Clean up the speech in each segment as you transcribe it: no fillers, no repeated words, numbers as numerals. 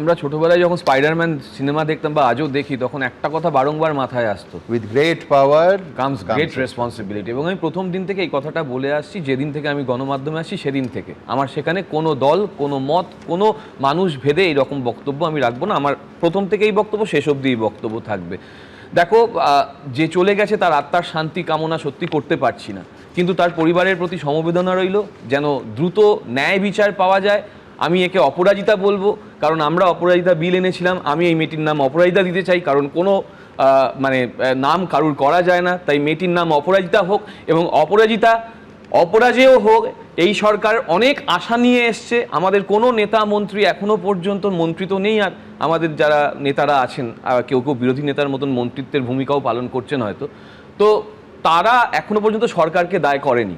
আমরা ছোটবেলায় যখন স্পাইডারম্যান সিনেমা দেখতাম বা আজও দেখি, তখন একটা কথা বারংবার মাথায় আসতো, with great power comes great responsibility. এবং আমি প্রথম দিন থেকে এই কথাটা বলে আসছি, যেদিন থেকে আমি গণমাধ্যমে আসছি সেদিন থেকে। আমার সেখানে কোনো দল, কোনো মত, কোনো মানুষ ভেদে এইরকম বক্তব্য আমি রাখবো না। আমার প্রথম থেকে এই বক্তব্য, শেষ অবধি এই বক্তব্য থাকবে। দেখো, যে চলে গেছে তার আত্মার শান্তি কামনা সত্যি করতে পারছি না, কিন্তু তার পরিবারের প্রতি সমবেদনা রইল, যেন দ্রুত ন্যায় বিচার পাওয়া যায়। আমি একে অপরাজিতা বলবো, কারণ আমরা অপরাজিতা বিল এনেছিলাম। আমি এই মেয়েটির নাম অপরাজিতা দিতে চাই, কারণ কোনো নাম কারুর করা যায় না, তাই মেয়েটির নাম অপরাজিতা হোক। এবং অপরাজিতা অপরাজেয় হোক। এই সরকার অনেক আশা নিয়ে এসছে। আমাদের কোনো নেতা মন্ত্রী এখনো পর্যন্ত, মন্ত্রী তো নেই, আর আমাদের যারা নেতারা আছেন কেউ কেউ বিরোধী নেতার মতন মন্ত্রিত্বের ভূমিকাও পালন করছেন হয়তো, তো তারা এখনো পর্যন্ত সরকারকে দায় করেনি,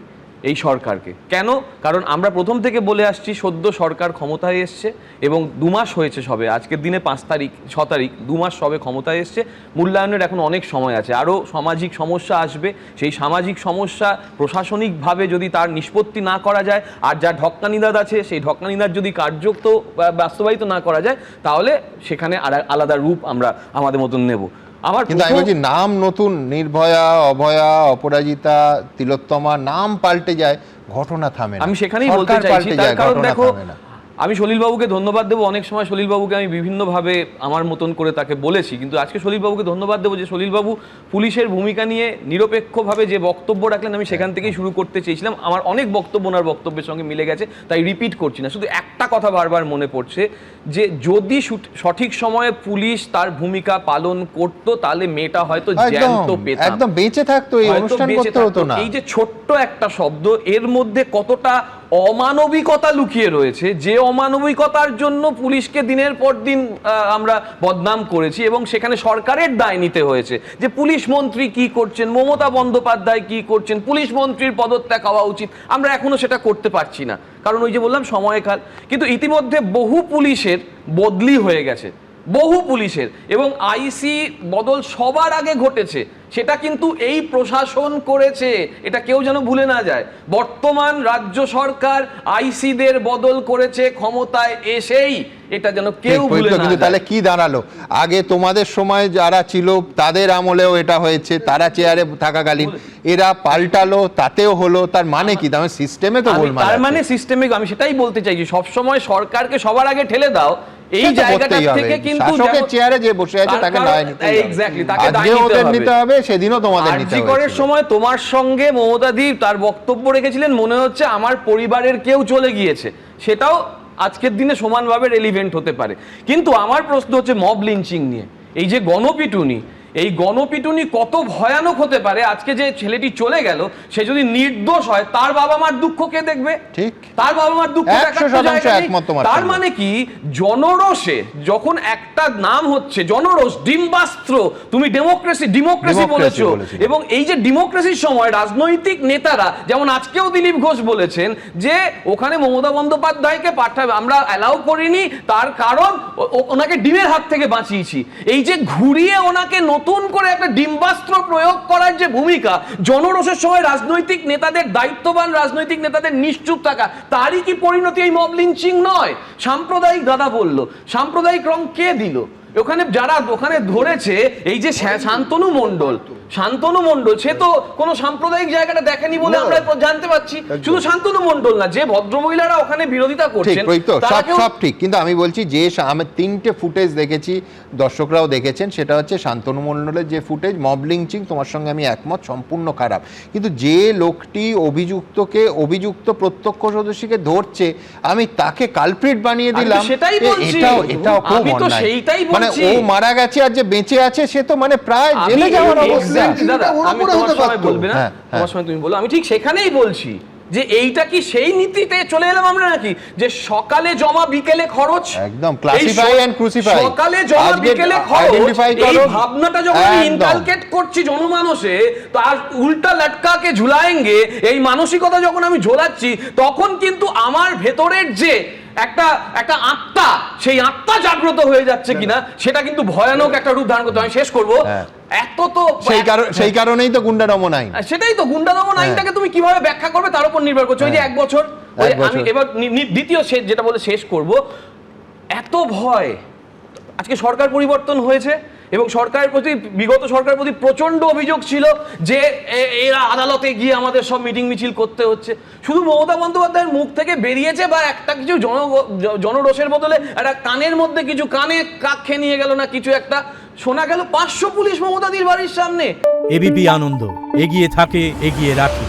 এই সরকারকে। কেন? কারণ আমরা প্রথম থেকে বলে আসছি, সদ্য সরকার ক্ষমতায় এসছে এবং 2 মাস হয়েছে সবে, আজকের দিনে 5 তারিখ 6 তারিখ, 2 মাস সবে ক্ষমতায় এসছে। মূল্যায়নের এখন অনেক সময় আছে, আরও সামাজিক সমস্যা আসবে। সেই সামাজিক সমস্যা প্রশাসনিকভাবে যদি তার নিষ্পত্তি না করা যায়, আর যা ঢক্কানিদাদ আছে সেই ঢক্কানিদাদ যদি কার্যত বাস্তবায়িত না করা যায়, তাহলে সেখানে আলাদা রূপ আমরা আমাদের মতন নেব। কিন্তু আমি বলছি, নাম নতুন, নির্ভয়া, অভয়া, অপরাজিতা, তিলোত্তমা, নাম পাল্টে যায়, ঘটনা থামে না। আমি সেখানেই বলতে চাইছি, তার কারণ দেখো, আমি সলিলবাবুকে ধন্যবাদ দেবো। অনেক সময় সলিলবাবুকে আমি বিভিন্নভাবে আমার মতন করে তাকে বলেছি, কিন্তু আজকে সলিলবাবুকে ধন্যবাদ দেবো যে সলিলবাবু পুলিশের ভূমিকা নিয়ে নিরপেক্ষভাবে যে বক্তব্য রাখলেন, আমি সেখান থেকেই শুরু করতে চেয়েছিলাম। আমার অনেক বক্তব্য ওনার বক্তব্যের সঙ্গে মিলে গেছে, তাই রিপিট করছি না। শুধু একটা কথা বারবার মনে পড়ছে, যে যদি সঠিক সময়ে পুলিশ তার ভূমিকা পালন করত, তাহলে মেয়েটা হয়তো জ্যান্ত পেতাম, একদম বেঁচে থাকতো, এই অনুষ্ঠান করতে হতো না। এই যে ছোট্ট একটা শব্দ, এর মধ্যে কতটা অমানবিকতা লুকিয়ে রয়েছে, যে অমানবিকতার জন্য পুলিশকে দিনের পর দিন আমরা বদনাম করেছি, এবং সেখানে সরকারের দায় নিতে হয়েছে। যে পুলিশ মন্ত্রী কি করছেন, মমতা বন্দ্যোপাধ্যায় কি করছেন, পুলিশ মন্ত্রীর পদত্যাগ হওয়া উচিত, আমরা এখনো সেটা করতে পারছি না, কারণ ওই যে বললাম সময়কাল। কিন্তু ইতিমধ্যে বহু পুলিশের বদলি হয়ে গেছে, বহু পুলিশের, এবং আইসি বদল সবার আগে ঘটেছে, সেটা কিন্তু এই প্রশাসন করেছে, এটা কেউ যেন ভুলে না যায়। বর্তমান রাজ্য সরকার আইসিদের বদল করেছে ক্ষমতায় এসেই, এটা যেন কেউ ভুলে না যায়। কিন্তু তাহলে কি দাঁড়ালো? আগে তোমাদের সময় যারা ছিল তাদের আমলেও এটা হয়েছে, তারা চেয়ারে থাকাকালীন, এরা পাল্টালো, তাতেও হলো, তার মানে কি? তার সিস্টেমে তো গোলমাল আছে। তার মানে সিস্টেমে, আমি সেটাই বলতে চাইছি, সব সময় সরকারকে সবার আগে ঠেলে দাও, এই জায়গাটা থেকে কিন্তু শাসকের চেয়ারে যে বসে আছে তাকে দায় নিতে হবে। এক্স্যাক্টলি, তাকে দায় নিতে হবে। সেদিনও তোমাদের নিতে হবে। আরজি করের সময় তোমার সঙ্গে মমতা দি তার বক্তব্য রেখেছিলেন, মনে হচ্ছে আমার পরিবারের কেউ চলে গিয়েছে, সেটাও আজকের দিনে সমানভাবে রেলিভেন্ট হতে পারে। কিন্তু আমার প্রশ্ন হচ্ছে মব লিঞ্চিং নিয়ে, এই যে গণপিটুনি, এই গণপিটুনি কত ভয়ানক হতে পারে। আজকে যে ছেলেটি চলে গেল, সে যদি নির্দোষ হয়, তার বাবা মার দুঃখ কে দেখবে? ঠিক, তার বাবা মার দুঃখ তার মানে কি, জনরোষে যখন একটা নাম হচ্ছে জনরোষ, ডিম্বাস্ত্র, তুমি ডেমোক্রেসি বলেছো, এবং এই যে ডেমোক্রেসির সময় রাজনৈতিক নেতারা, যেমন আজকেও দিলীপ ঘোষ বলেছেন যে ওখানে মমতা বন্দ্যোপাধ্যায়কে পাঠাবে, আমরা অ্যালাউ করিনি, তার কারণ ওনাকে ডিমের হাত থেকে বাঁচিয়েছি। এই যে ঘুরিয়ে ওনাকে নতুন করে একটা ডিম্বাস্ত্র প্রয়োগ করার যে ভূমিকা, জনরোষের সময় রাজনৈতিক নেতাদের, দায়িত্ববান রাজনৈতিক নেতাদের নিশ্চুপ থাকা, তারই কি পরিণতি এই মব লিঞ্চিং নয়? সাম্প্রদায়িক, দাদা বললো, সাম্প্রদায়িক রং কে দিল? ওখানে যারা ওখানে ধরেছে, এই যে শান্তনু মণ্ডল, সে তো কোনো সাম্প্রদায়িক জায়গাটা দেখেনি বলে আমরা জানতে পাচ্ছি। শুধু শান্তনু মণ্ডল না, যে ভদ্রমহিলারা ওখানে বিরোধিতা করছেন, সব ঠিক। কিন্তু আমি বলছি যে আমি 3টে ফুটেজ দেখেছি, দর্শকরাও দেখেছেন, সেটা হচ্ছে শান্তনু মণ্ডলের যে ফুটেজ, মব লিঞ্চিং, তোমার সঙ্গে আমি একমত, সম্পূর্ণ খারাপ। কিন্তু যে লোকটি অভিযুক্ত প্রত্যক্ষদর্শীকে ধরছে, আমি তাকে কালপ্রিট বানিয়ে দিলাম, এটাও খুব অন্যায়। মানে ও মারা গেছে আর যে বেঁচে আছে সে তো মানে প্রায় জেলে যাওয়ার অবস্থা। আমি তোমার সময় বলবে না, তোমার সময় তুমি বলো, আমি ঠিক সেখানেই বলছি যে এইটা কি সেই নীতিতে চলে এলাম আমরা নাকি, যে সকালে জমা বিকেলে খরচ, একদম ক্লাসিফাই এন্ড ক্রুসিফাই, সকালে জমা বিকেলে খরচ, এই ভাবনাটা যখন আমি ইনকালকেট করছি জনমানসে, তার উল্টা লটকাকে ঝুলায়েঙ্গে, এই মানসিকতা যখন আমি ঝোলাচ্ছি, তখন কিন্তু আমার ভেতরের যে একটা আত্মা, সেই আত্মা জাগ্রত হয়ে যাচ্ছে কিনা, সেটা কিন্তু ভয়ানক একটা রূপ ধারণ করতে। আমি শেষ করবো, এত তো সেই কারণেই তো গুন্ডা দমন আইন, সেটাই তো গুন্ডা দমন আইনটাকে তুমি কিভাবে ব্যাখ্যা করবে তার উপর নির্ভর করছে। ওই যে 1 বছর, আমি এবার দ্বিতীয় যেটা বলে শেষ করব, এত ভয় আজকে সরকার পরিবর্তন হয়েছে এবং সরকারের প্রতি, বিগত সরকারের প্রতি প্রচণ্ড অভিযোগ ছিল যে এরা আদালতে গিয়ে আমাদের সব মিটিং মিছিল করতে হচ্ছে। শুধু মমতা বন্দ্যোপাধ্যায়ের মুখ থেকে বেরিয়েছে বা একটা কিছু জনরোষের বদলে একটা কানের মধ্যে কিছু, কানে কাক খেয়ে নিয়ে গেল না কিছু একটা শোনা গেল, 500 পুলিশ মমতাদির বাড়ির সামনে। এবিপি আনন্দ, এগিয়ে থাকে, এগিয়ে রাখে।